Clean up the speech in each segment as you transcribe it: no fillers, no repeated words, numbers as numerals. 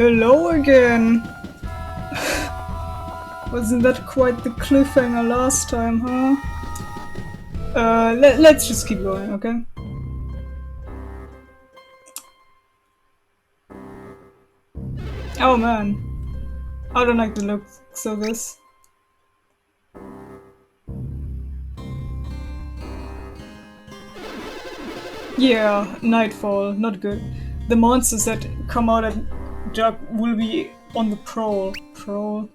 Hello again! Wasn't that quite the cliffhanger last time, huh? Let's just keep going, okay? Oh man. I don't like the looks of this. Yeah, nightfall, not good. The monsters that come out at dark will be on the prowl. Prowl?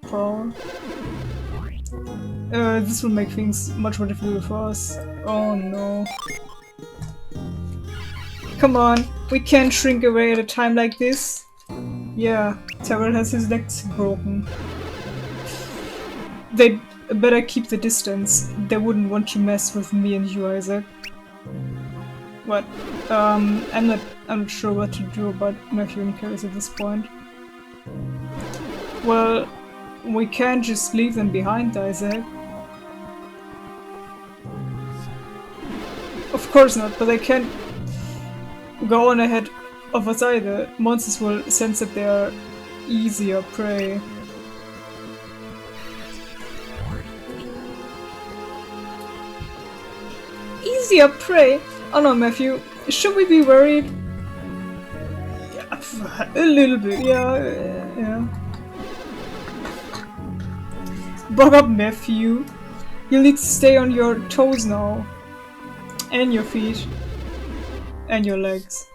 This will make things much more difficult for us. Oh no. Come on, we can't shrink away at a time like this. Yeah, Tangle has his legs broken. They'd better keep the distance. They wouldn't want to mess with me and you, Isaac. What? I'm not sure what to do about Matthew and Carys at this point. Well, we can't just leave them behind, Isaac. Of course not, but they can't go on ahead of us either. Monsters will sense that they are easier prey. Easier prey? Oh no, Matthew. Should we be worried? Yeah, a little bit, yeah. Buck up, Matthew. You'll need to stay on your toes now. And your feet. And your legs.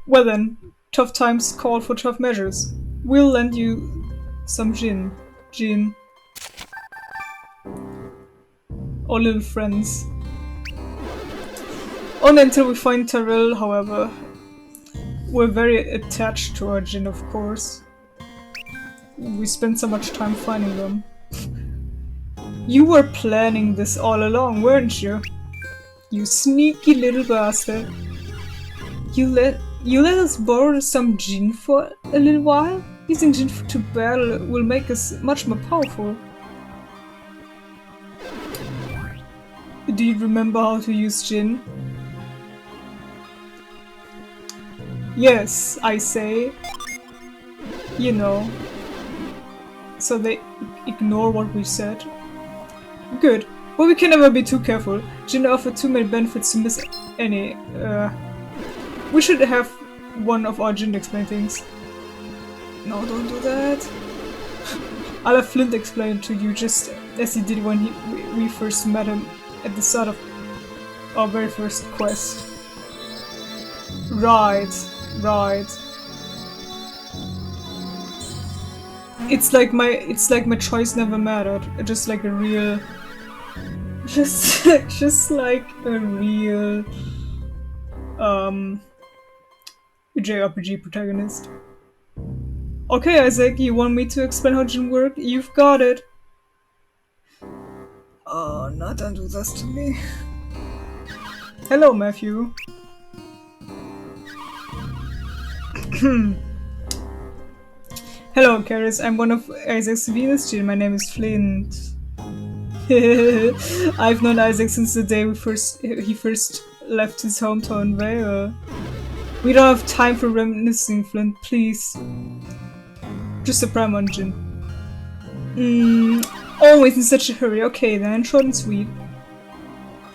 Well then, tough times call for tough measures. We'll lend you some gin. Or little friends. Only until we find Tyrell, however. We're very attached to our gin, of course. We spent so much time finding them. You were planning this all along, weren't you? You sneaky little bastard. You let us borrow some gin for a little while? Using gin to battle will make us much more powerful. Do you remember how to use gin? Yes, I say. You know. So they ignore what we said. Good. But we can never be too careful. Gin offers too many benefits to miss any. We should have one of our gin explain things. No, don't do that. I'll have Flint explain it to you just as he did when we first met him at the start of our very first quest. Right. It's like my choice never mattered. Just like a real, just like a real JRPG protagonist. Okay, Isaac, you want me to explain how gin works? You've got it. Oh, no, don't do this to me. Hello, Matthew. Hello, Carys. I'm one of Isaac's Venus gin. My name is Flint. I've known Isaac since the day he first left his hometown Vale. We don't have time for reminiscing, Flint, please. Just a prime on gin. Always in such a hurry. Okay then, short and sweet.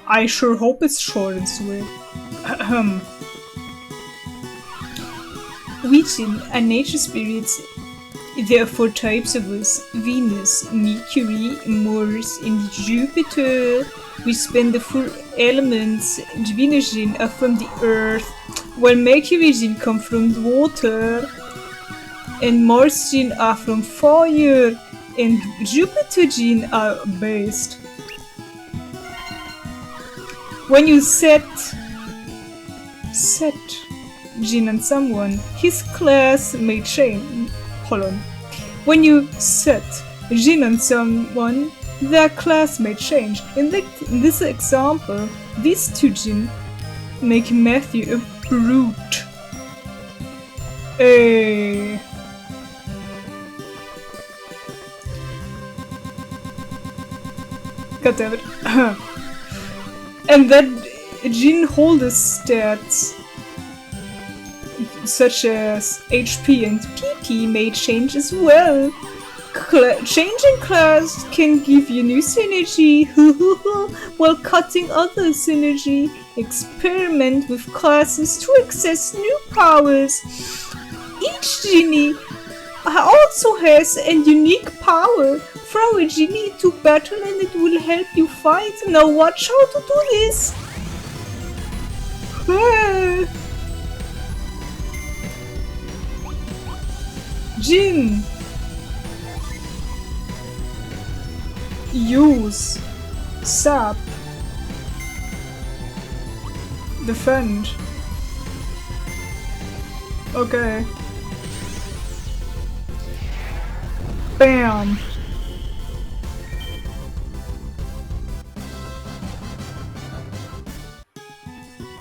I sure hope it's short and sweet. We gin are nature spirits. There are 4 types of us: Venus, Mercury, Mars, and Jupiter. We spend the 4 elements. Venus gin are from the earth, while Mercury gin come from the water, and Mars gin are from fire, and Jupiter gin are based. When you set gin on someone, his class may change. Hold on. When you set gin on someone, their class may change. In this example, these 2 gin make Matthew a brute. God damn it. And that gin holder stats such as HP and PP may change as well. Changing class can give you new synergy while cutting other synergy. Experiment with classes to access new powers. Each djinni also has a unique power. Throw a djinni into battle and it will help you fight. Now watch how to do this. Jinn. Use. Sap. Defend. Okay. Bam.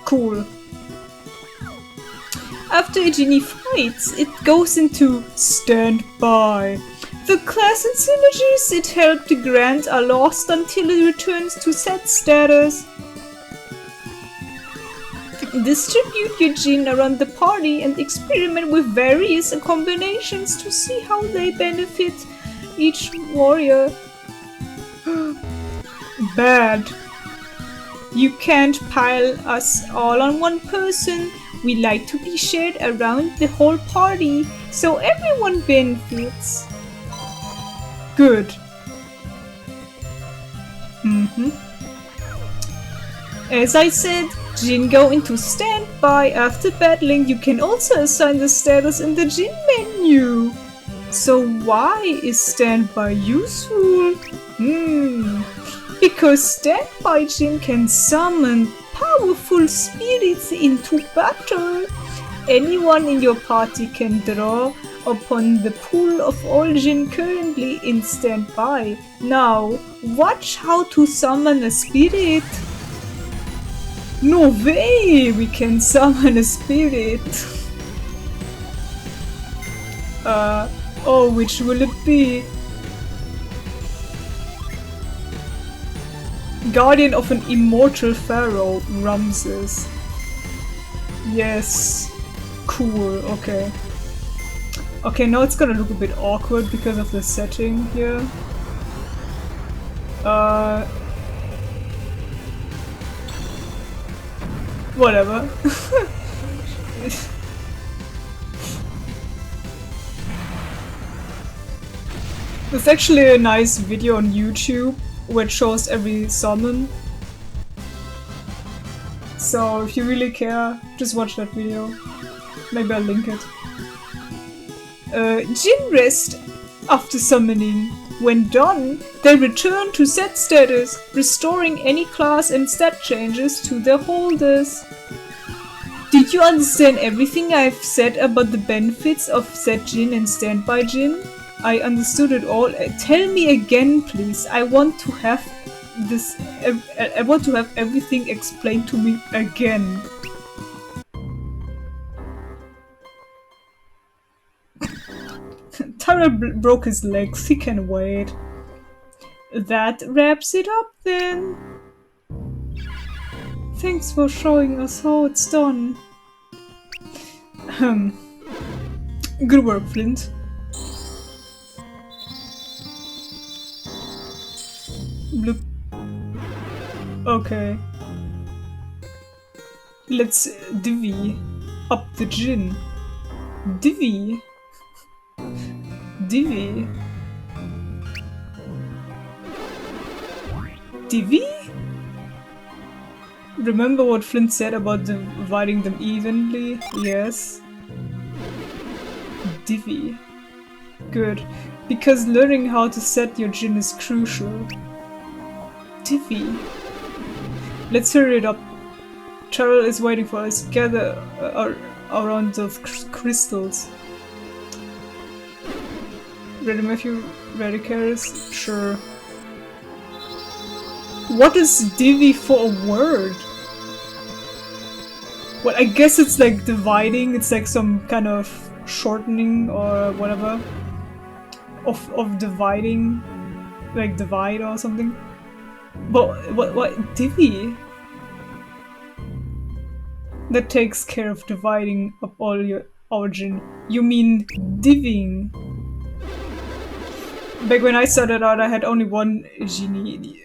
Cool. After a djinni fights, it goes into standby. The class and synergies it helped grant are lost until it returns to set status. Distribute your djinn around the party and experiment with various combinations to see how they benefit each warrior. Bad. You can't pile us all on one person. We like to be shared around the whole party, so everyone benefits. Good. As I said, djinn go into standby after battling. You can also assign the status in the djinn menu. So why is standby useful? Because standby djinn can summon powerful spirits into battle. Anyone in your party can draw upon the pool of all djinn currently in standby. Now, watch how to summon a spirit. No way we can summon a spirit. Oh, which will it be? Guardian of an immortal pharaoh, Ramses. Yes. Cool, okay. Okay, now it's gonna look a bit awkward because of the setting here. Whatever. There's actually a nice video on YouTube where it shows every summon. So if you really care, just watch that video. Maybe I'll link it. Djinn rest after summoning. When done, they return to set status, restoring any class and stat changes to their holders. Did you understand everything I've said about the benefits of set djinn and standby djinn? I understood it all. Tell me again, please. I want to have this. I want to have everything explained to me again. Tara broke his legs. He can wait. That wraps it up then. Thanks for showing us how it's done. Good work, Flint. Bloop. Okay. Let's divvy up the djinn. Divvy. Divvy. Divvy? Remember what Flint said about dividing them evenly? Yes. Divvy. Good. Because learning how to set your djinn is crucial. Divvy. Let's hurry it up. Cheryl is waiting for us. Gather around the crystals. Ready, Matthew? Ready, Karis? Sure. What is divvy for a word? Well, I guess it's like dividing. It's like some kind of shortening or whatever of dividing, like divide or something. But what divvy? That takes care of dividing up all our djinn. You mean divvying? Back when I started out, I had only one djinni.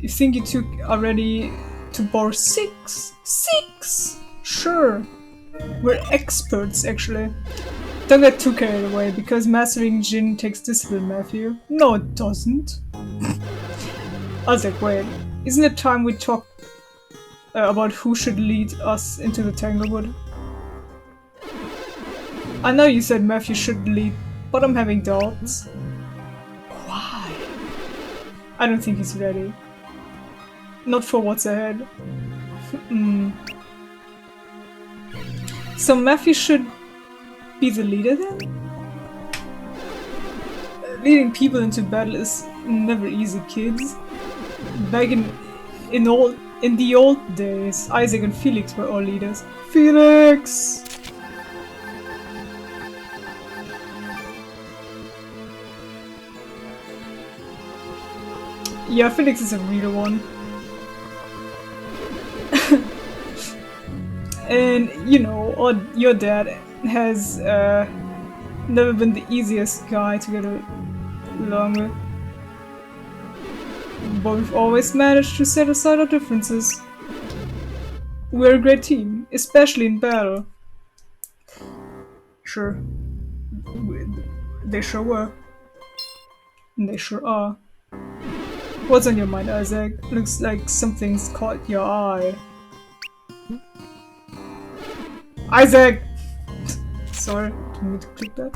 You think you took already to borrow 6? 6? Sure. We're experts, actually. Don't get too carried away, because mastering djinn takes discipline, Matthew. No, it doesn't. I was like, wait, isn't it time we talk about who should lead us into the Tanglewood? I know you said Matthew should lead, but I'm having doubts. Why? I don't think he's ready. Not for what's ahead. So Matthew should be the leader then? Leading people into battle is never easy, kids. Back in the old days, Isaac and Felix were all leaders. Felix! Yeah, Felix is a real one. And, you know, your dad has never been the easiest guy to get along with. But we've always managed to set aside our differences. We're a great team, especially in battle. Sure. They sure were. And they sure are. What's on your mind, Isaac? Looks like something's caught your eye. Isaac! Sorry, didn't mean to click that.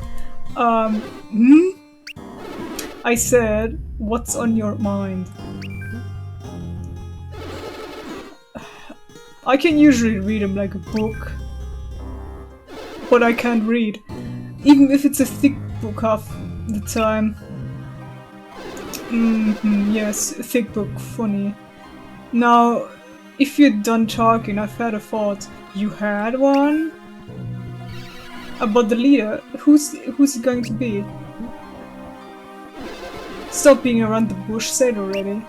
I said, what's on your mind? I can usually read them like a book. But I can't read. Even if it's a thick book half the time. Yes, a thick book, funny. Now, if you're done talking, I've had a thought. You had one? About the leader? Who's it going to be? Stop being around the bush, say it already.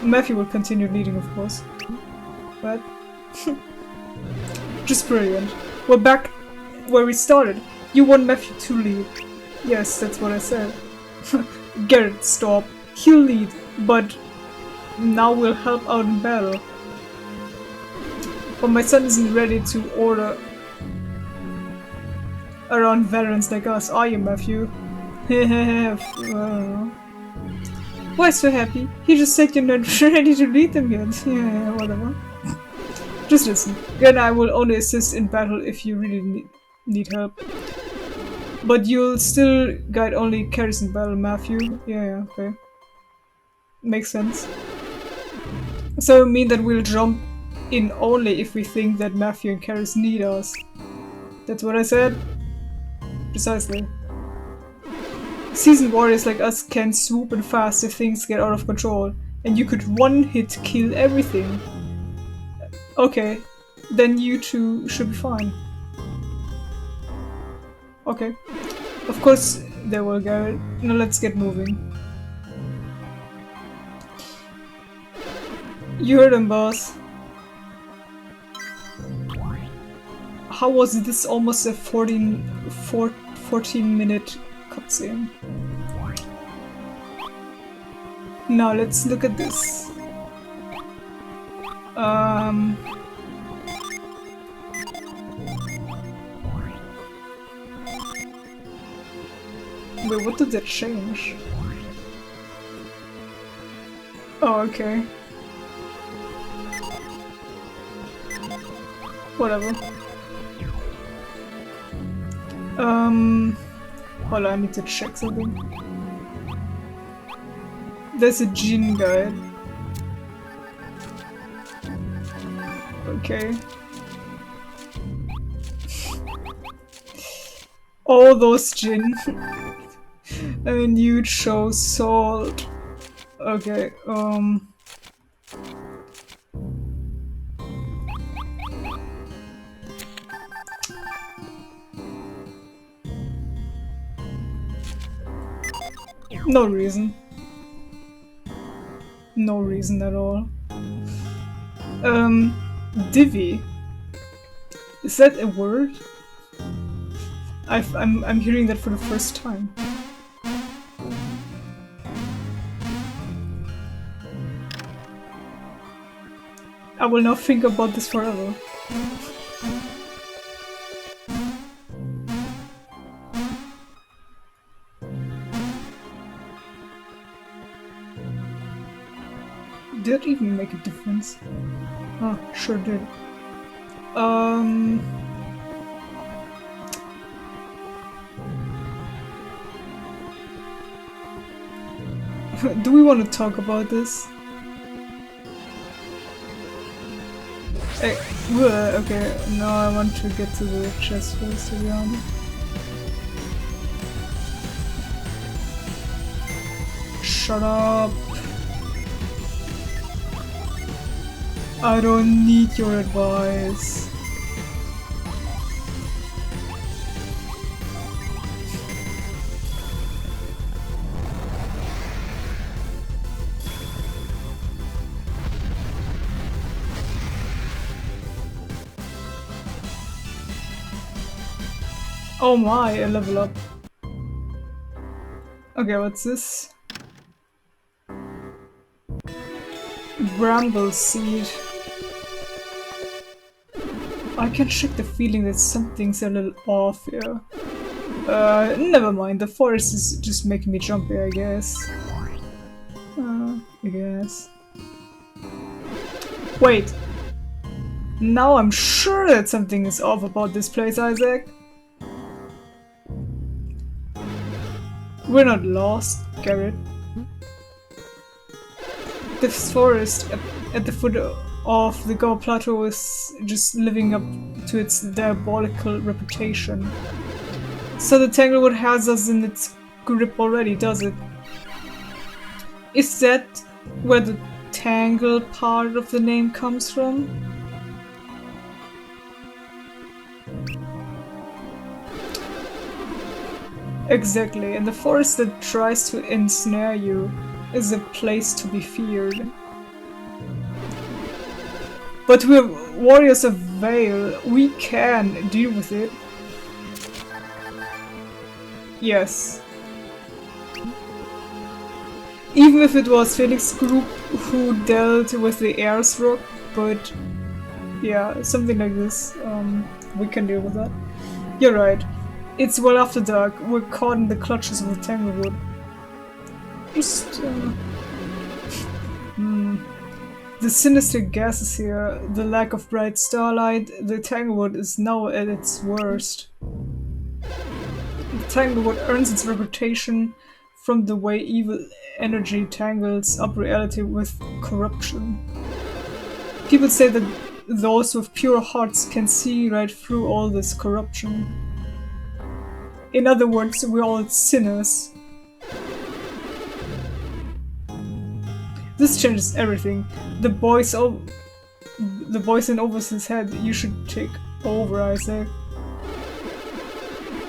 Matthew will continue leading, of course. But... just brilliant. We're back where we started. You want Matthew to lead. Yes, that's what I said. Garrett, stop. He'll lead, but now we'll help out in battle. But my son isn't ready to order around veterans like us, are you, Matthew? Why so happy? He just said you're not ready to lead them yet. Yeah, whatever. Just listen. Again, I will only assist in battle if you really need help. But you'll still guide only carries in battle, Matthew. Yeah, okay. Makes sense. So you mean that we'll jump in only if we think that Matthew and Carys need us? That's what I said? Precisely. Seasoned warriors like us can swoop in fast if things get out of control, and you could one-hit kill everything. Okay, then you two should be fine. Okay. Of course they will, Garrett. Now let's get moving. You heard him, boss. How was this almost a 14-minute cutscene? Now let's look at this. Wait, what did that change? Oh, okay. Whatever. Hold on, I need to check something. There's a djinn guide. Okay. All those djinn. And you'd show salt. Okay, no reason. No reason at all. Divvy. Is that a word? I'm hearing that for the first time. I will now think about this forever. Did it even make a difference? Oh, sure did. Do we want to talk about this? Okay, now I want to get to the chest first, to be honest. Shut up! I don't need your advice. Oh my, a level up. Okay, what's this? Bramble seed. I can shake the feeling that something's a little off here. Never mind, the forest is just making me jumpy, I guess. I guess. Wait! Now I'm sure that something is off about this place, Isaac. We're not lost, Garrett. This forest at the foot of the Goma Plateau is just living up to its diabolical reputation. So the Tanglewood has us in its grip already, does it? Is that where the Tangle part of the name comes from? Exactly, and the forest that tries to ensnare you is a place to be feared. But we're warriors of Vale, we can deal with it. Yes. Even if it was Felix's group who dealt with the Air's Rock, but yeah, something like this, we can deal with that. You're right. It's well after dark, we're caught in the clutches of the Tanglewood. Just, the sinister gases here, the lack of bright starlight, the Tanglewood is now at its worst. The Tanglewood earns its reputation from the way evil energy tangles up reality with corruption. People say that those with pure hearts can see right through all this corruption. In other words, we're all sinners. This changes everything. The voice in Overseer's head, you should take over, Isaac.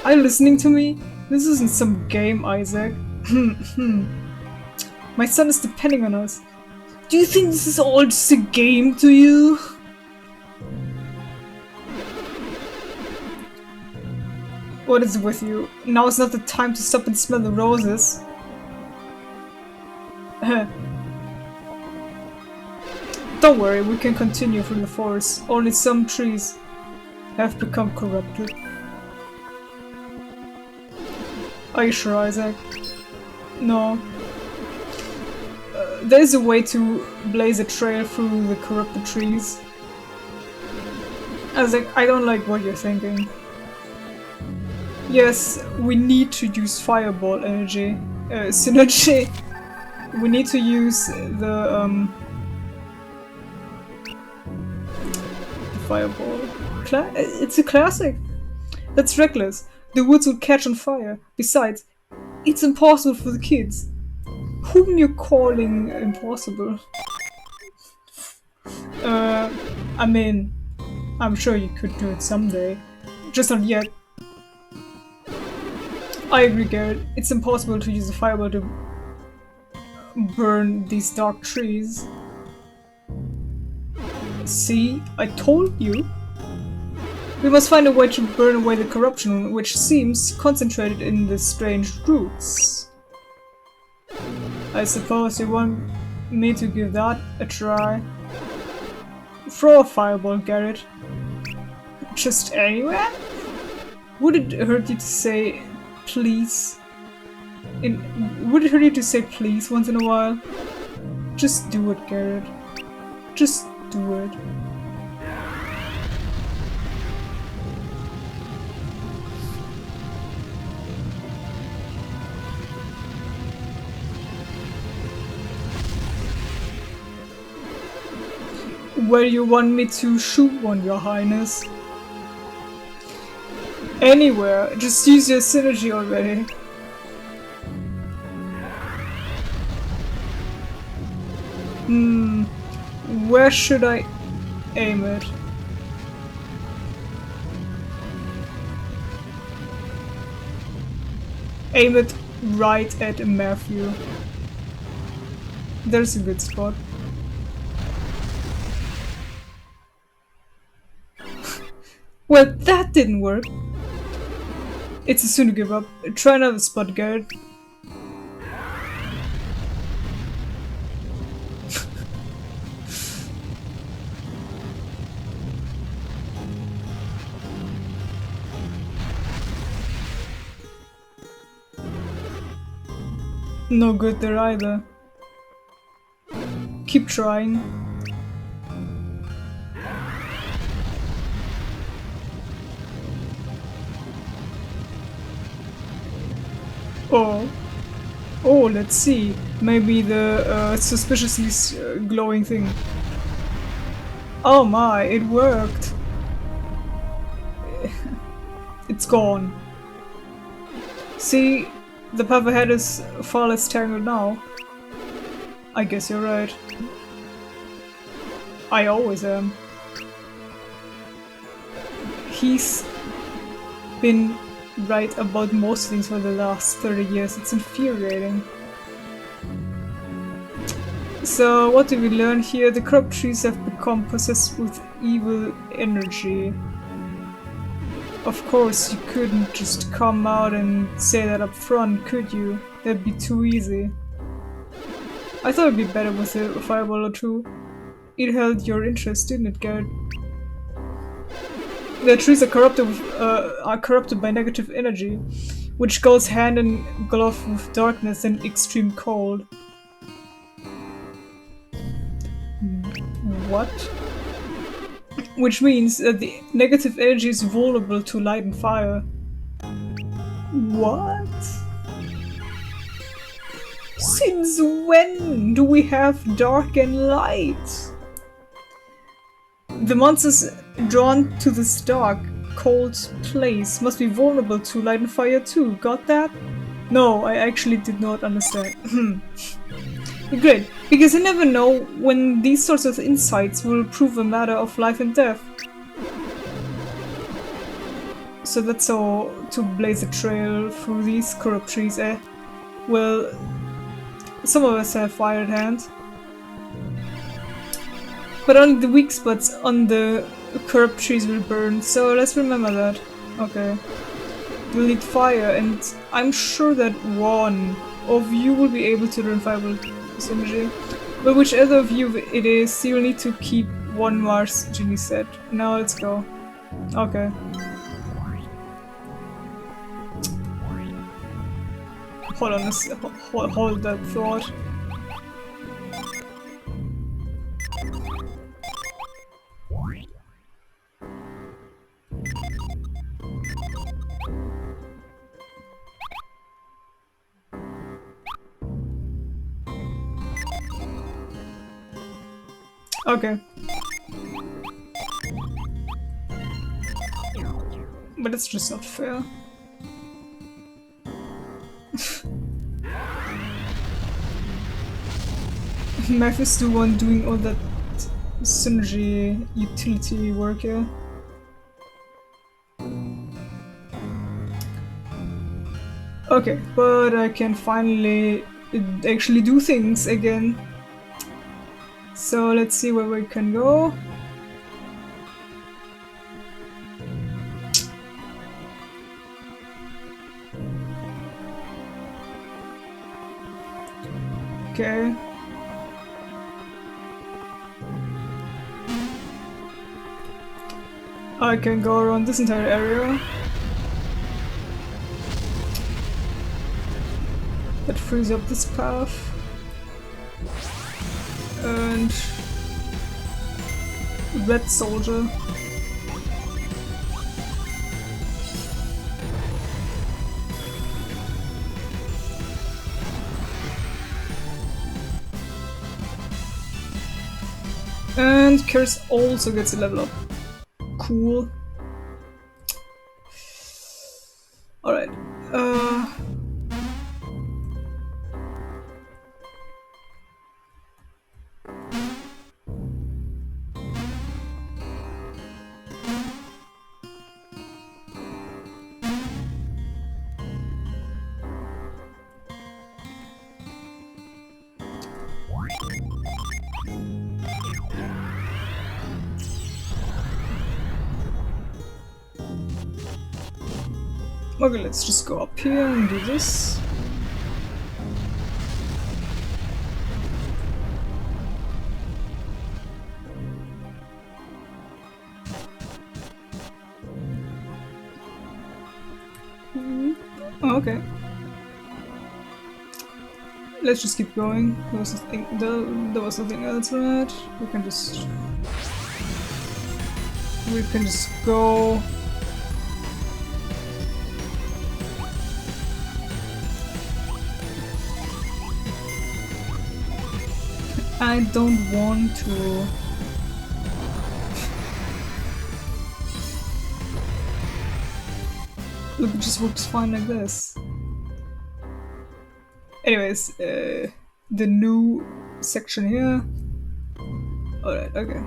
Are you listening to me? This isn't some game, Isaac. My son is depending on us. Do you think this is all just a game to you? What is with you? Now is not the time to stop and smell the roses. Don't worry, we can continue through the forest. Only some trees have become corrupted. Are you sure, Isaac? No. There's a way to blaze a trail through the corrupted trees. Isaac, I don't like what you're thinking. Yes, we need to use fireball energy. Synergy. We need to use the fireball. It's a classic! That's reckless. The woods would catch on fire. Besides, it's impossible for the kids. Whom you're calling impossible? I mean, I'm sure you could do it someday. Just not yet. I agree, Garrett. It's impossible to use a fireball to burn these dark trees. See? I told you! We must find a way to burn away the corruption, which seems concentrated in the strange roots. I suppose you want me to give that a try. Throw a fireball, Garrett. Just anywhere? Would it hurt you to say please? Would it hurt you to say please once in a while? Just do it, Garrett. Just do it. Where you want me to shoot one, Your Highness? Anywhere. Just use your synergy already. Where should I aim it? Aim it right at Matthew. There's a good spot. Well, that didn't work. It's a soon to give up. Try another spot, Garrett. No good there either. Keep trying. Oh, let's see. Maybe the suspiciously glowing thing. Oh my, it worked. It's gone. See, the path ahead is far less tangled now. I guess you're right. I always am. He's been right about most things for the last 30 years. It's infuriating. So, what do we learn here? The crop trees have become possessed with evil energy. Of course, you couldn't just come out and say that up front, could you? That'd be too easy. I thought it'd be better with a fireball or two. It held your interest, didn't it, Garrett? The trees are corrupted by negative energy, which goes hand in glove with darkness and extreme cold. What? Which means that the negative energy is vulnerable to light and fire. What? Since when do we have dark and light? The monsters drawn to this dark, cold place must be vulnerable to light and fire too. Got that? No, I actually did not understand. Great, because you never know when these sorts of insights will prove a matter of life and death. So that's all to blaze a trail through these corrupt trees, eh? Well, some of us have fire at hand. But only the weak spots on the corrupt trees will burn, so let's remember that. Okay. We'll need fire, and I'm sure that one of you will be able to learn fireball synergy. But whichever of you it is, you'll need to keep one Mars djinni set. Now let's go. Okay. Hold on, hold that thought. Okay. But it's just not fair. Math is the one doing all that synergy utility work here. Okay, but I can finally actually do things again. So let's see where we can go. Okay. I can go around this entire area. That frees up this path. And red soldier. And Curse also gets a level up. Cool. Alright. Okay, let's just go up here and do this. Oh, okay. Let's just keep going. There was nothing else, right? We can just go. I don't want to. Look, it just works fine like this. Anyways, the new section here. Alright, okay.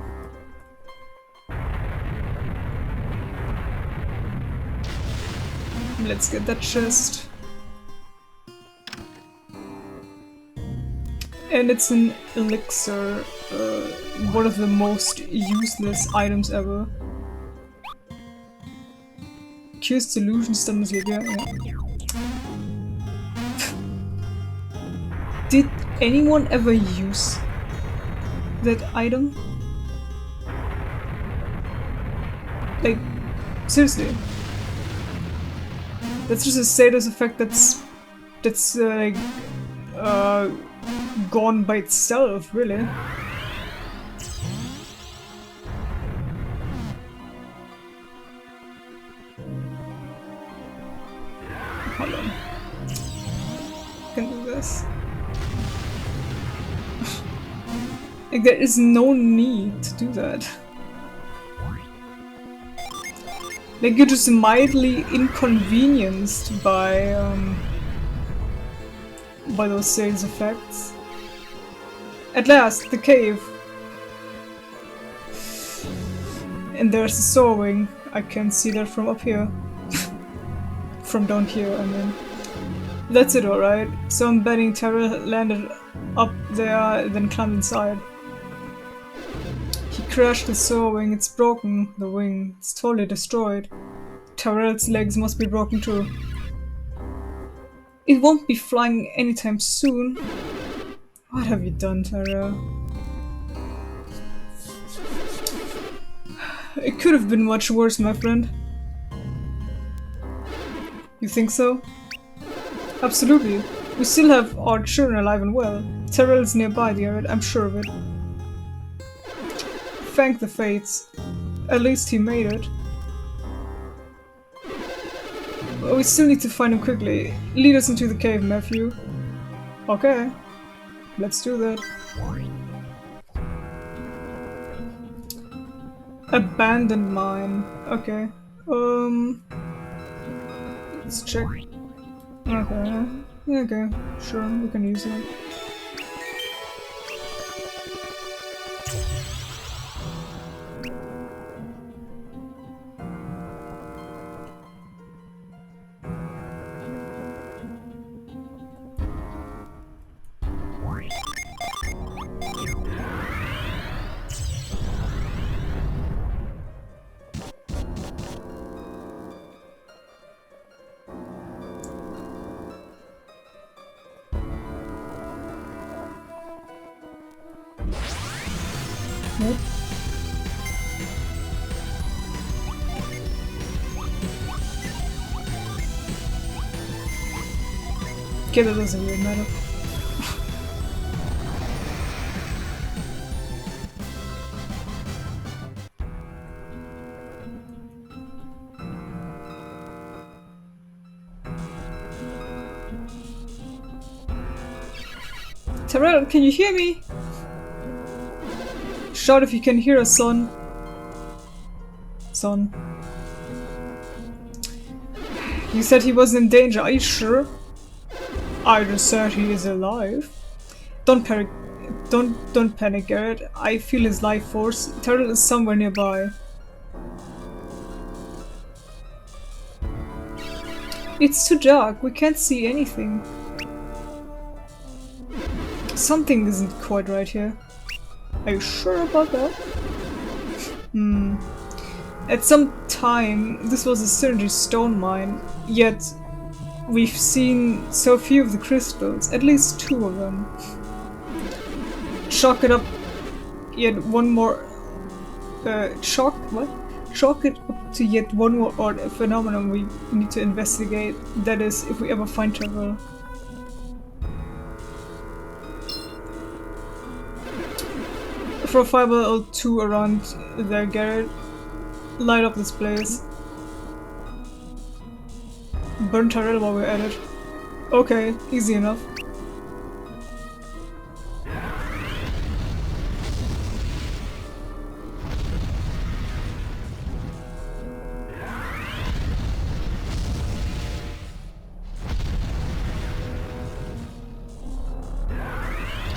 Let's get that chest. And it's an elixir, one of the most useless items ever. Cures delusion stuns yeah. Did anyone ever use that item? Like, seriously. That's just a status effect that's like, gone by itself, really. Hold on. Can do this. Like, there is no need to do that. Like, you're just mildly inconvenienced by those sales effects. At last, the cave. And there's the soaring. I can see that from up here. From down here, I mean. That's it, alright. So I'm betting Terra landed up there, then climbed inside. He crashed the soaring. It's broken. The wing. It's totally destroyed. Tyrell's legs must be broken too. It won't be flying anytime soon. What have you done, Tyrell? It could have been much worse, my friend. You think so? Absolutely. We still have our children alive and well. Tyrell's nearby, dear. I'm sure of it. Thank the fates. At least he made it. But we still need to find him quickly. Lead us into the cave, Matthew. Okay. Let's do that. Abandoned mine. Okay. Let's check. Okay. Okay. Sure, we can use it. Nope. Okay, that doesn't really matter. Terrell, can you hear me? Shout if you can hear us, son. Son. You said he was in danger, are you sure? I just said he is alive. Don't panic. Don't panic, Garrett. I feel his life force. Terrell is somewhere nearby. It's too dark. We can't see anything. Something isn't quite right here. Are you sure about that? At some time, this was a synergy stone mine, yet we've seen so few of the crystals, at least 2 of them. Chalk it up yet one more... Chalk it up to yet one more odd phenomenon we need to investigate, that is, if we ever find Tangle. Throw fireball 2 around there, Garrett. Light up this place. Burn Tyrell while we're at it. Okay, easy enough.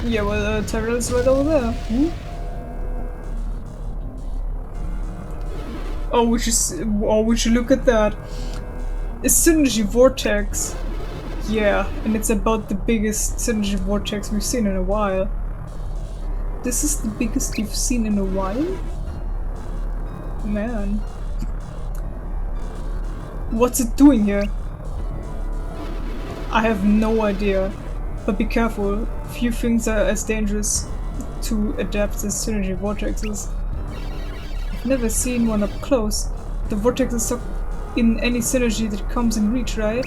Yeah, well, Tyrell's right over there. Oh, would you look at that? A synergy vortex. Yeah, and it's about the biggest synergy vortex we've seen in a while. This is the biggest you've seen in a while? Man. What's it doing here? I have no idea. But be careful, few things are as dangerous to adapt as synergy vortexes. I've never seen one up close. The vortex is stuck in any synergy that comes in reach, right?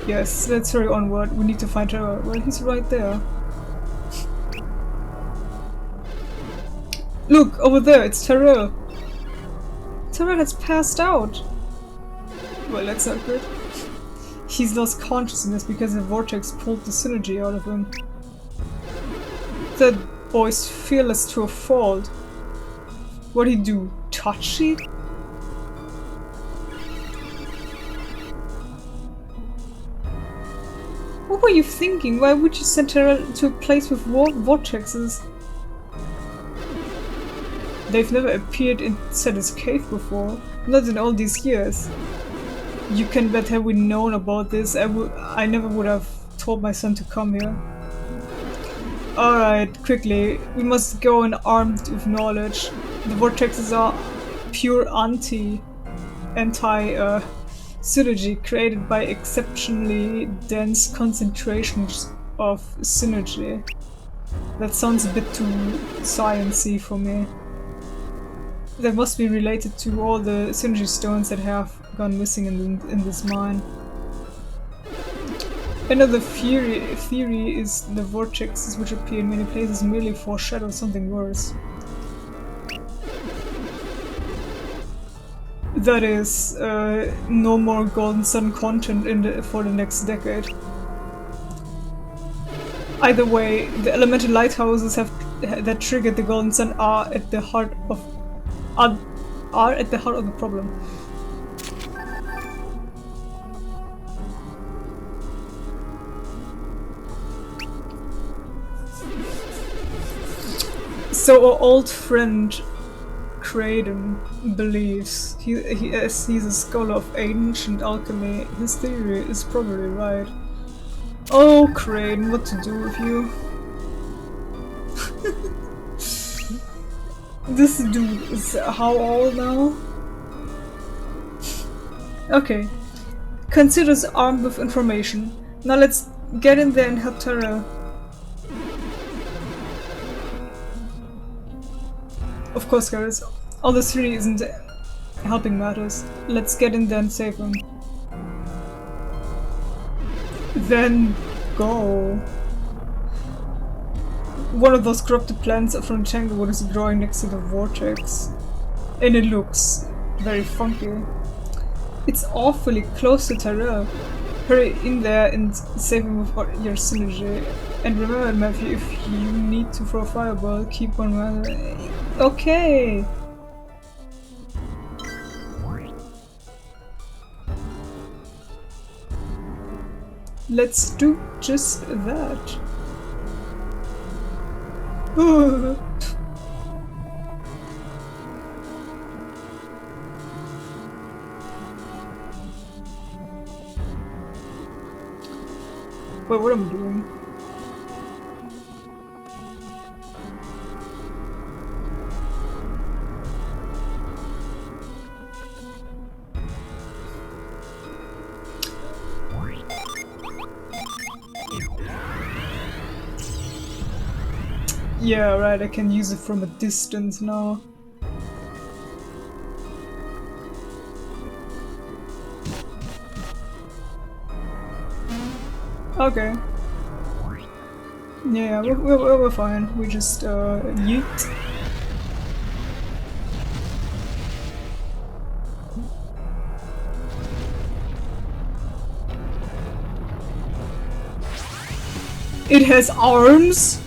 Yes, let's hurry onward. We need to find Trevor. Well, he's right there. Look, over there, it's Terrell. Terrell has passed out. Well, that's not good. He's lost consciousness because the vortex pulled the synergy out of him. That boy's fearless to a fault. What'd he do? Touch it? What were you thinking? Why would you send her to a place with vortexes? They've never appeared inside his cave before. Not in all these years. You can bet had we known about this, I never would have told my son to come here. Alright, quickly. We must go and armed with knowledge. The vortexes are pure anti-synergy created by exceptionally dense concentrations of synergy. That sounds a bit too sciencey for me. That must be related to all the synergy stones that have gone missing in this mine. Another theory is the vortexes which appear in many places merely foreshadow something worse. That is, no more Golden Sun content for the next decade. Either way, the elemental lighthouses that triggered the Golden Sun are at the heart of the problem. So our old friend Craden believes he's a scholar of ancient alchemy. His theory is probably right. Oh, Craden, what to do with you? This dude is how old now? Okay. Considers armed with information. Now let's get in there and help Tara. Of course, guys. All this really isn't helping matters. Let's get in there and save him. Then go. One of those corrupted plants from Tanglewood is growing next to the vortex. And it looks very funky. It's awfully close to Tyrell. Hurry in there and save him with your synergy. And remember, Matthew, if you need to throw a fireball, keep one running. Okay! Let's do just that. Wait, what am I doing? Yeah, right, I can use it from a distance now. Okay. Yeah, we're fine. We just, yeet. It has arms?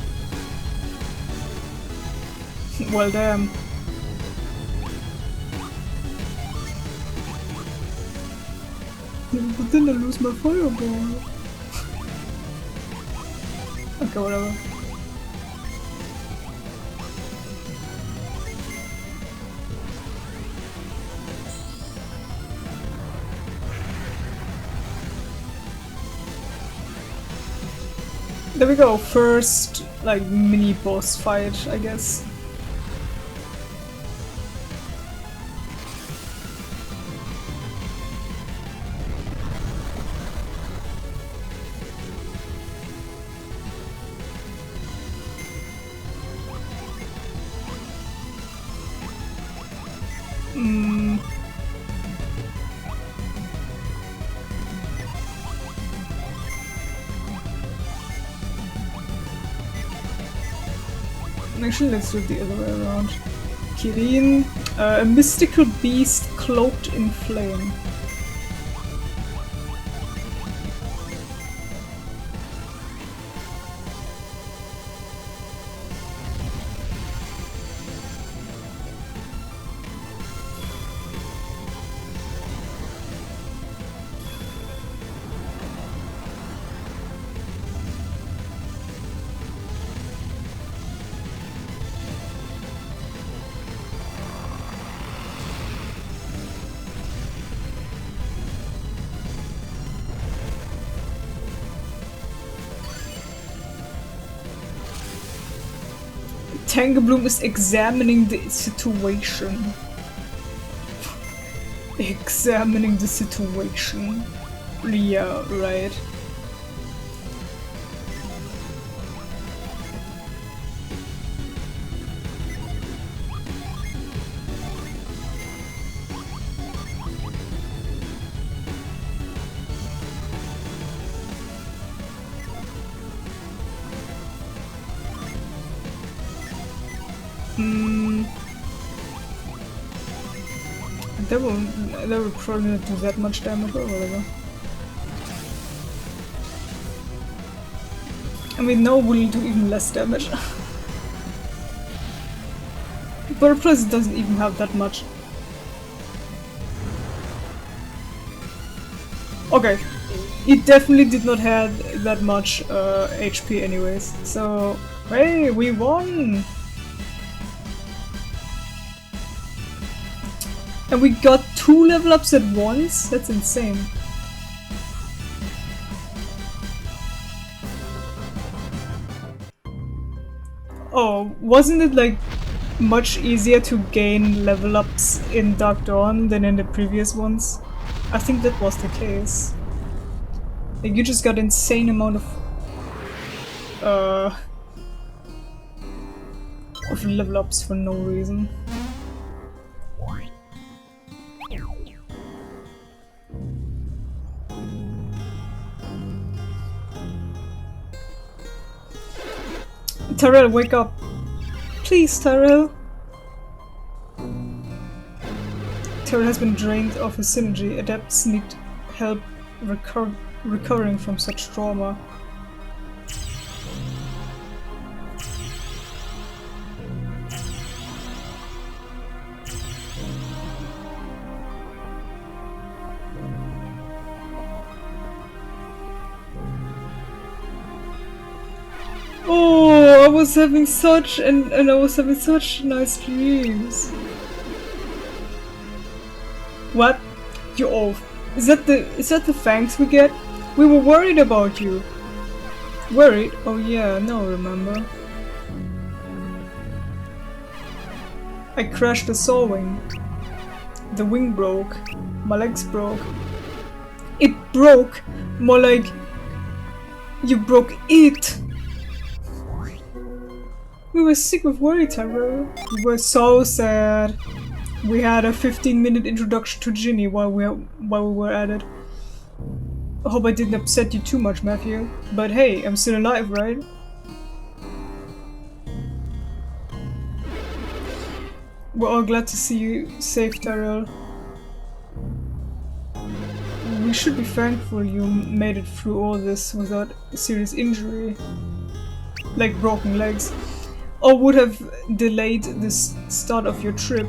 Well, damn. But then I lose my fireball. Okay, whatever. There we go, first, like, mini boss fight, I guess. Actually, let's do it the other way around. Kirin, a mystical beast cloaked in flame. Tanglebloom is examining the situation. Examining the situation. Yeah, right. That will probably not do that much damage or whatever. I mean, no will do even less damage. But plus it doesn't even have that much. Okay, it definitely did not have that much HP anyways, so hey, we won! And we got 2 level ups at once? That's insane. Oh, wasn't it like much easier to gain level ups in Dark Dawn than in the previous ones? I think that was the case. Like, you just got insane amount of of level ups for no reason. Tyrell, wake up! Please, Tyrell! Tyrell has been drained of his synergy. Adepts need help recovering from such trauma. Oh, I was having such and I was having such nice dreams. What? You oaf. Is that the thanks we get? We were worried about you. Worried? Oh yeah, no, remember. I crashed the saw wing. The wing broke. My legs broke. It broke! More like you broke it! We were sick with worry, Tyrell. We were so sad. We had a 15-minute introduction to djinni while we were at it. I hope I didn't upset you too much, Matthew. But hey, I'm still alive, right? We're all glad to see you safe, Tyrell. We should be thankful you made it through all this without serious injury. Like broken legs. Or would have delayed the start of your trip.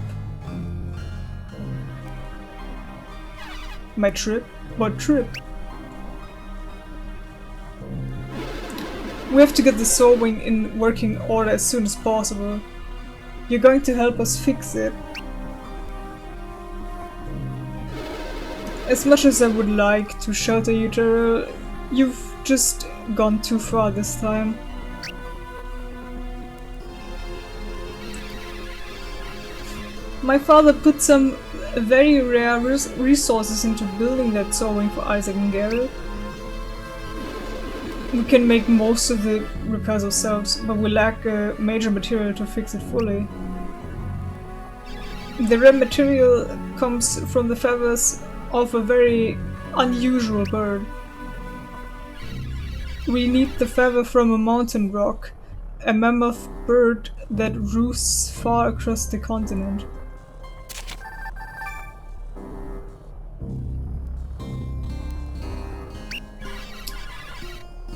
My trip? What trip? We have to get the saw wing in working order as soon as possible. You're going to help us fix it. As much as I would like to shelter you, Tyrell, you've just gone too far this time. My father put some very rare resources into building that sewing for Isaac and Garrett. We can make most of the repairs ourselves, but we lack major material to fix it fully. The rare material comes from the feathers of a very unusual bird. We need the feather from a mountain rock, a mammoth bird that roosts far across the continent.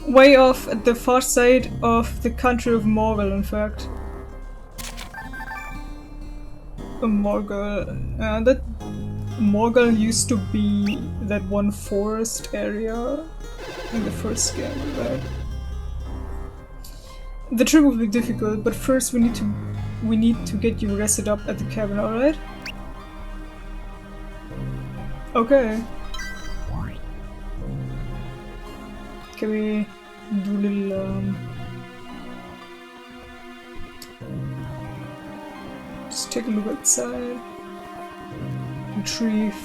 Way off at the far side of the country of Morgul, in fact. Morgul. That Morgul used to be that one forest area in the first game, right? The trip will be difficult, but first we need to get you rested up at the cabin, alright? Okay. Can we do a little just take a look outside. Retrieve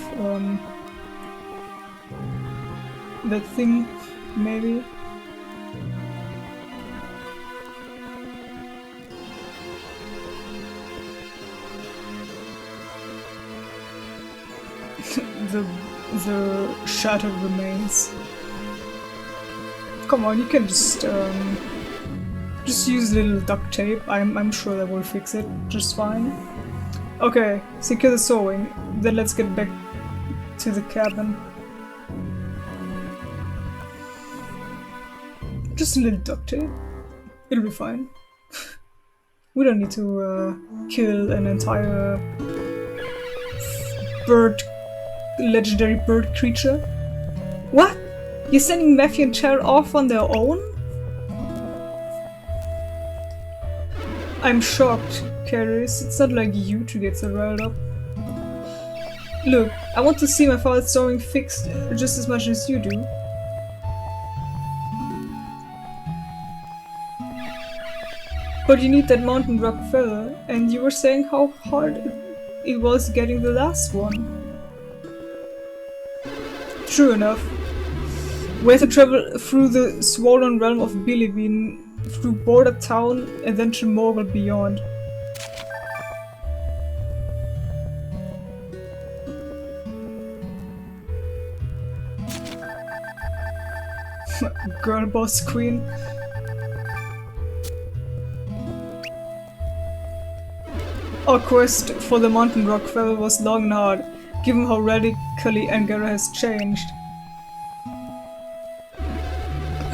that thing, maybe. the shattered remains. Come on, you can just use a little duct tape. I'm sure that will fix it just fine. Okay, secure the sewing. Then let's get back to the cabin. Just a little duct tape. It'll be fine. We don't need to kill an entire legendary bird creature. What? You're sending Matthew and Cheryl off on their own? I'm shocked, Caris. It's not like you to get so riled up. Look, I want to see my father's sewing fixed just as much as you do. But you need that mountain rock feather, and you were saying how hard it was getting the last one. True enough. We have to travel through the swollen realm of Bilibin, through Border Town, and then to Morgul beyond. Girl boss queen. Our quest for the mountain rock feather was long and hard, given how radically Angara has changed.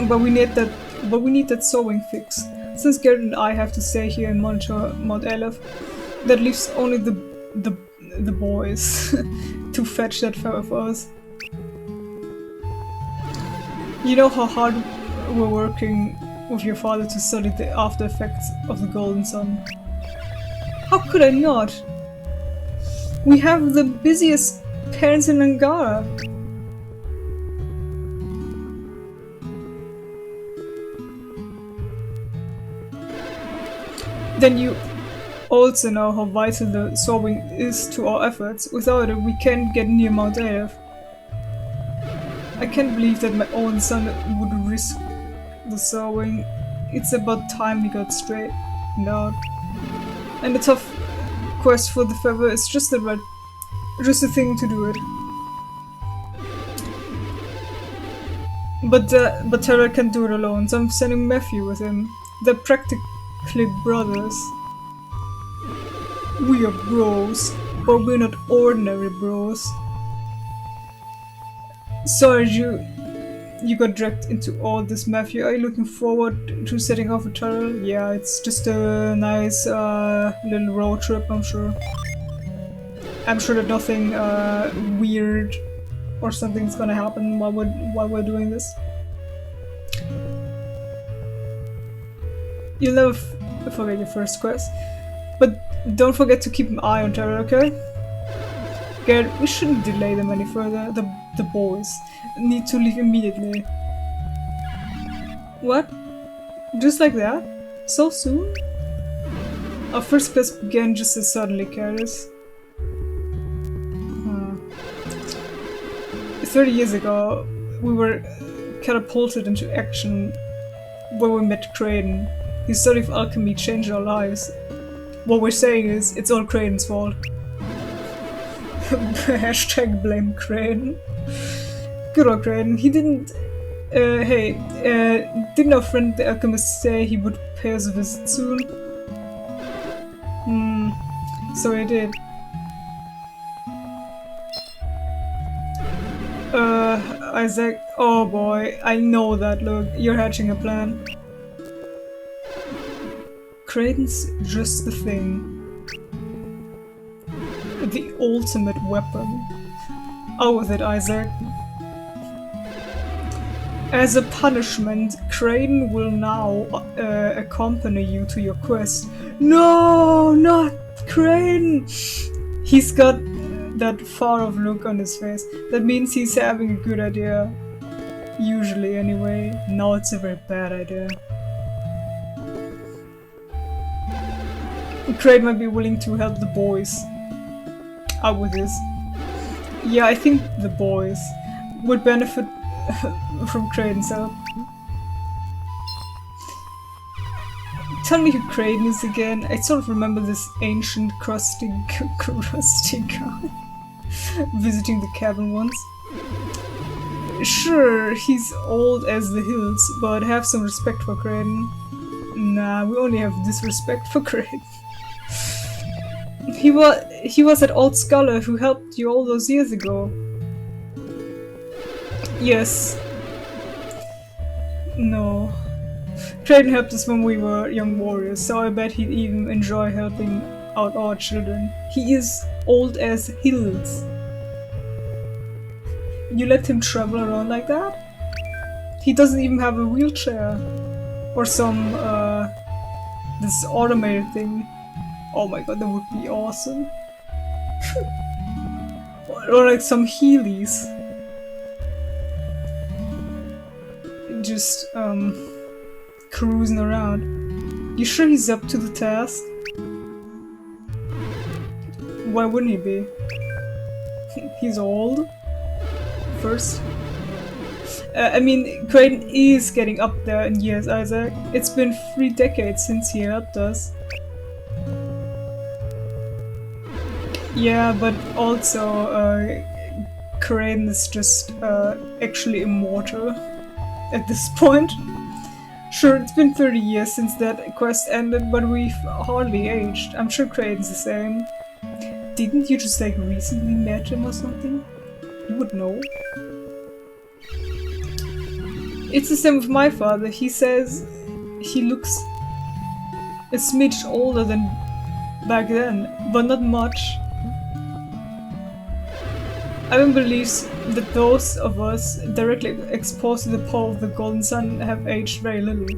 But we need that sewing fix. Since Garrett and I have to stay here and monitor Mount Aleph, that leaves only the boys to fetch that feather for us. You know how hard we're working with your father to study the after effects of the Golden Sun. How could I not? We have the busiest parents in Angara. Then you also know how vital the sewing is to our efforts. Without it, we can't get near Mount Aleph. I can't believe that my own son would risk the sewing. It's about time we got straightened out. And the tough quest for the feather is just the thing to do it. But Terra can't do it alone, so I'm sending Matthew with him. They're practically brothers. We are bros, but we're not ordinary bros. Sorry you got dragged into all this, Matthew. Are you looking forward to setting off a tunnel? Yeah, it's just a nice little road trip, I'm sure. I'm sure that nothing weird or something's gonna happen while we're doing this. You'll never forget your first quest, but don't forget to keep an eye on Terra, okay? Garrett, we shouldn't delay them any further. The boys need to leave immediately. What? Just like that? So soon? Our first class began just as suddenly, Caris. 30 years ago, we were catapulted into action where we met Kraden. His study of alchemy changed our lives. What we're saying is, it's all Kraden's fault. Hashtag blame Kraden. Good old Kraden. He didn't... didn't our friend the alchemist say he would pay us a visit soon? So he did. Isaac, oh boy, I know that look. You're hatching a plan. Kraden's just the thing. The ultimate weapon. Out with it, Isaac. As a punishment, Kraden will now accompany you to your quest. No, not Kraden! He's got that far-off look on his face. That means he's having a good idea. Usually, anyway. Now it's a very bad idea. Kraden might be willing to help the boys out with this. Yeah, I think the boys would benefit from Kraden's help. Tell me who Kraden is again. I sort of remember this ancient, crusty guy visiting the cabin once. Sure, he's old as the hills, but have some respect for Kraden. Nah, we only have disrespect for Kraden. He was that old scholar who helped you all those years ago. Yes. No. Kraden helped us when we were young warriors, so I bet he'd even enjoy helping out our children. He is old as hills. You let him travel around like that? He doesn't even have a wheelchair. Or some, this automated thing. Oh my god, that would be awesome. Or like some Heelys. Just, cruising around. You sure he's up to the task? Why wouldn't he be? He's old. First. I mean, Kraden is getting up there in years, Isaac. It's been 3 decades since he helped us. Yeah, but also, Kraden is just, actually immortal. at this point. Sure, it's been 30 years since that quest ended, but we've hardly aged. I'm sure Creighton's the same. Didn't you just like recently met him or something? You would know. It's the same with my father. He says he looks a smidge older than back then, but not much. Ivan believes that those of us directly exposed to the power of the golden sun have aged very little.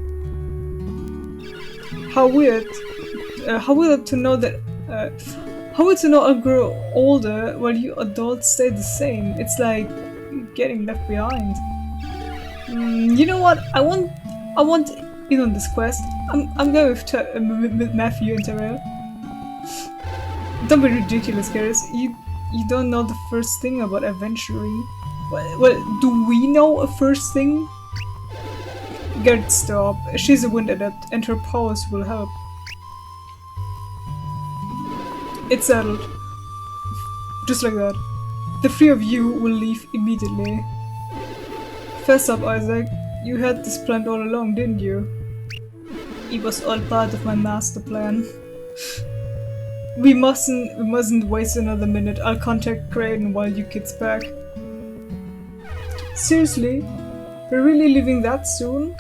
How weird to know that. How weird to know I'll grow older while you adults stay the same. It's like getting left behind. You know what? I want in on this quest. I'm going with Matthew and Terrell. Don't be ridiculous, Garrus. You don't know the first thing about adventuring. Well, do we know a first thing? Garrett, stop. She's a wind adept, and her powers will help. It's settled. Just like that. The three of you will leave immediately. Fess up, Isaac. You had this planned all along, didn't you? It was all part of my master plan. We mustn't waste another minute. I'll contact Creighton while you kids back. Seriously? We're really leaving that soon?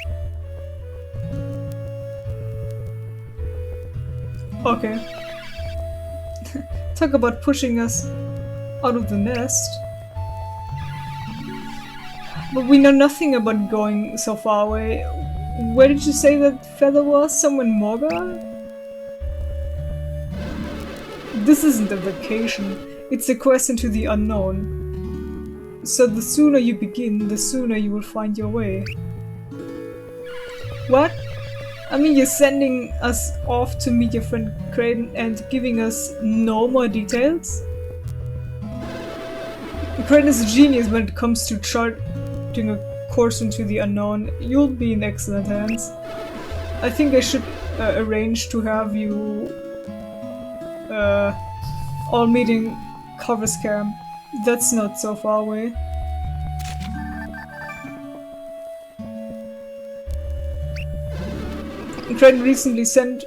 Okay. Talk about pushing us out of the nest. But we know nothing about going so far away. Where did you say that feather was? Somewhere in Morga? This isn't a vacation, it's a quest into the unknown. So the sooner you begin, the sooner you will find your way. What? I mean, you're sending us off to meet your friend Creighton and giving us no more details? Creighton is a genius when it comes to charting a course into the unknown. You'll be in excellent hands. I think I should arrange to have you all meeting Cover's camp. That's not so far away. Creighton recently sent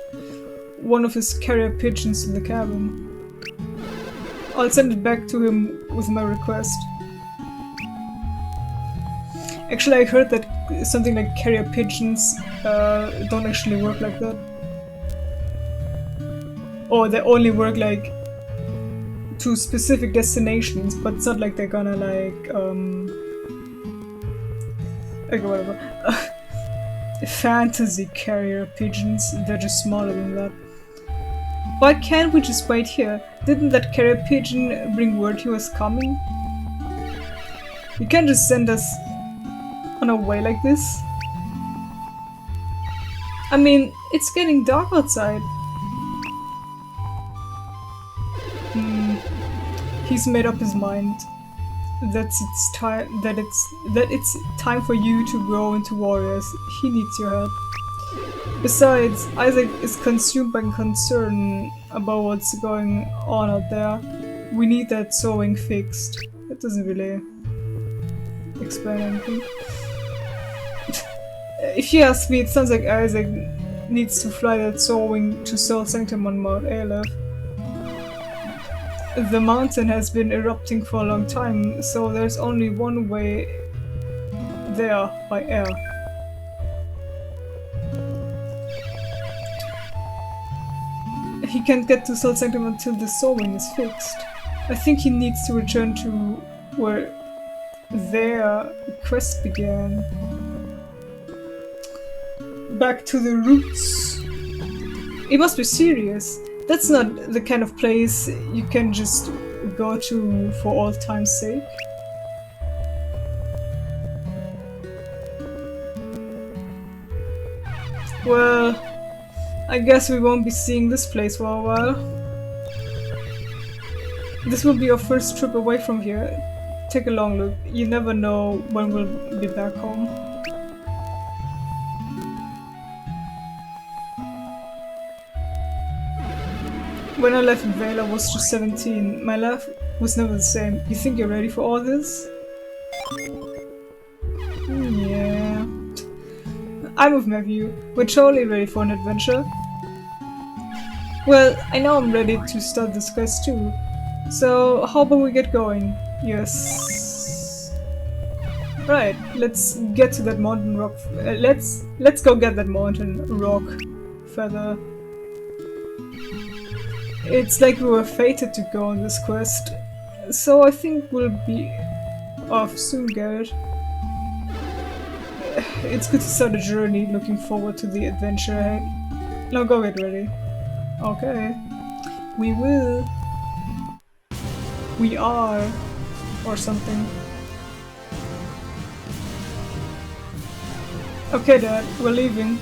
one of his carrier pigeons to the cabin. I'll send it back to him with my request. Actually, I heard that something like carrier pigeons don't actually work like that. Or they only work like to specific destinations, but it's not like they're gonna like okay, whatever. Fantasy carrier pigeons, they're just smaller than that. Why can't we just wait here? Didn't that carrier pigeon bring word he was coming? You can't just send us on our way like this. I mean, it's getting dark outside. He's made up his mind. That it's time for you to grow into warriors. He needs your help. Besides, Isaac is consumed by concern about what's going on out there. We need that sewing fixed. That doesn't really explain anything. If you ask me, it sounds like Isaac needs to fly that sewing to Soul Sanctum on Mount Aleph. The mountain has been erupting for a long time, so there's only one way there, by air. He can't get to Soul Sanctum until the sewing is fixed. I think he needs to return to where their quest began. Back to the roots. It must be serious. That's not the kind of place you can just go to for all time's sake. Well, I guess we won't be seeing this place for a while. This will be our first trip away from here. Take a long look. You never know when we'll be back home. When I left Vale, I was just 17. My life was never the same. You think you're ready for all this? Yeah. I'm with Matthew. We're totally ready for an adventure. Well, I know I'm ready to start this quest too. So, how about we get going? Yes. Right, let's get to that mountain rock. Let's go get that mountain rock feather. It's like we were fated to go on this quest, so I think we'll be off soon, Garrett. It's good to start a journey, looking forward to the adventure ahead. Now go get ready. Okay. We will. We are. Or something. Okay, Dad, we're leaving.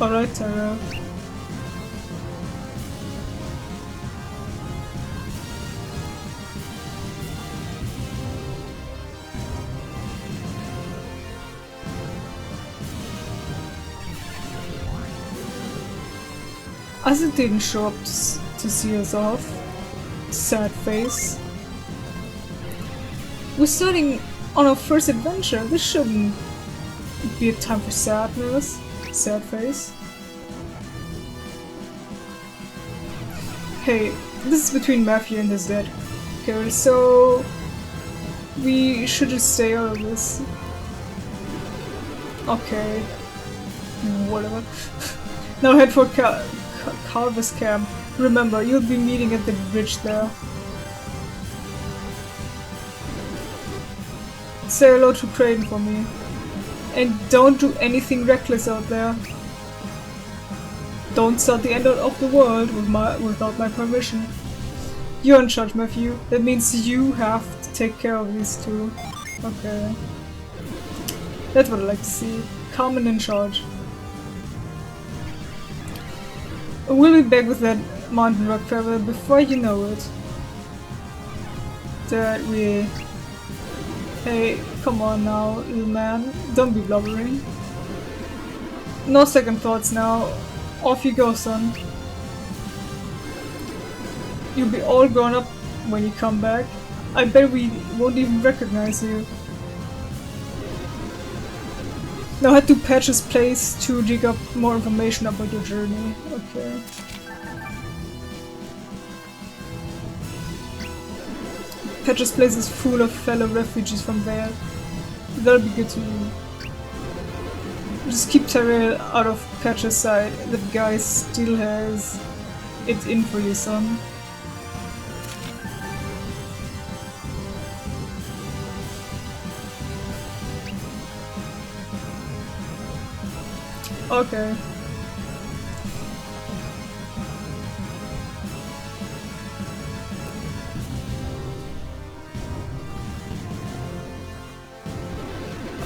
Alright, Tara. Isaac didn't show up to see us off. Sad face. We're starting on our first adventure. This shouldn't be a time for sadness. Sad face. Hey, this is between Matthew and his dad. Okay, so we should just stay out of this. Okay. Whatever. Now head for Carver's camp. Remember, you'll be meeting at the bridge there. Say hello to Crane for me. And don't do anything reckless out there. Don't start the end of the world without my permission. You're in charge, Matthew. That means you have to take care of these two. Okay. That's what I like to see. Calm and in charge. We'll be back with that mountain rock feather before you know it. That we... Hey, come on now, little man. Don't be blubbering. No second thoughts now. Off you go, son. You'll be all grown up when you come back. I bet we won't even recognize you. Now head to Patch's place to dig up more information about your journey. Okay. Patch's place is full of fellow refugees from there. That'll be good to you. Just keep Tyrell out of Patch's side. That guy still has it in for you, son. Okay.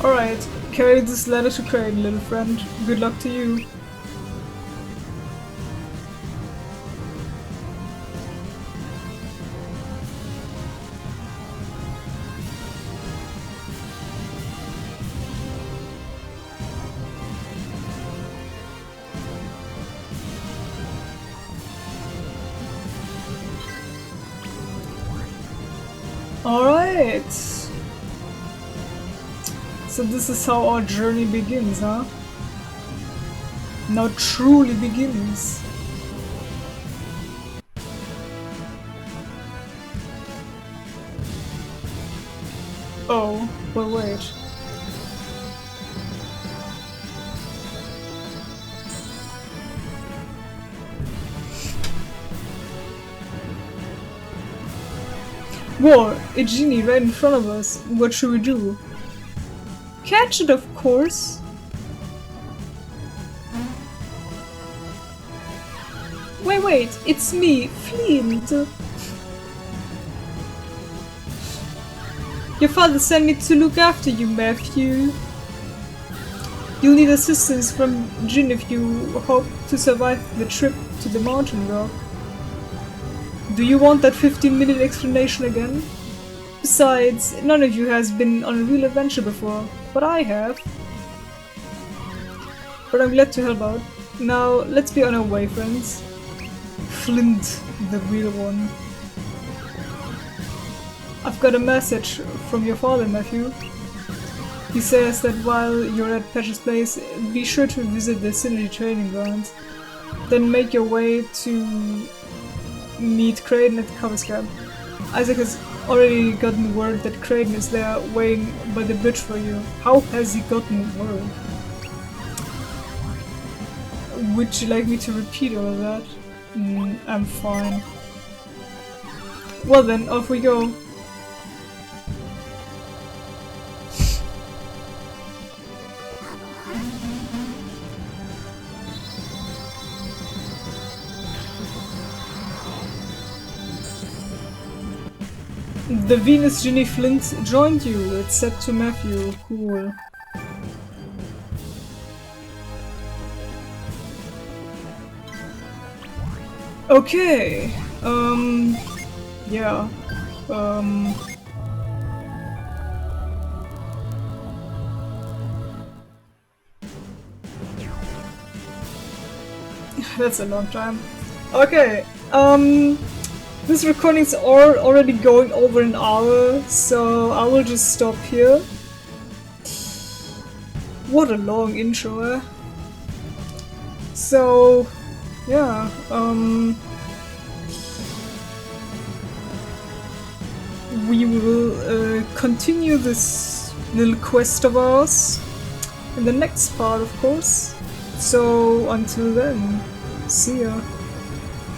Alright, carry this letter to Crane, little friend. Good luck to you. Alright. So this is how our journey begins, huh? Now truly begins. Oh, but wait. Whoa, a djinni right in front of us. What should we do? Catch it, of course. Wait, it's me, Flint. Your father sent me to look after you, Matthew. You'll need assistance from Jin if you hope to survive the trip to the mountain rock. Do you want that 15-minute explanation again? Besides, none of you has been on a real adventure before, but I have. But I'm glad to help out. Now, let's be on our way, friends. Flint, the real one. I've got a message from your father, Matthew. He says that while you're at Patch's place, be sure to visit the Synergy training grounds. Then make your way to meet Creighton at the Covers camp. Isaac has already gotten word that Creighton is there waiting by the bridge for you. How has he gotten word? Would you like me to repeat all of that? I'm fine. Well then, off we go. The Venus djinni Flint joined you. It's set to Matthew. Cool. Okay. Yeah. That's a long time. Okay. This recording's already going over an hour, so I will just stop here. What a long intro, eh? So, yeah, we will continue this little quest of ours in the next part, of course. So, until then, see ya.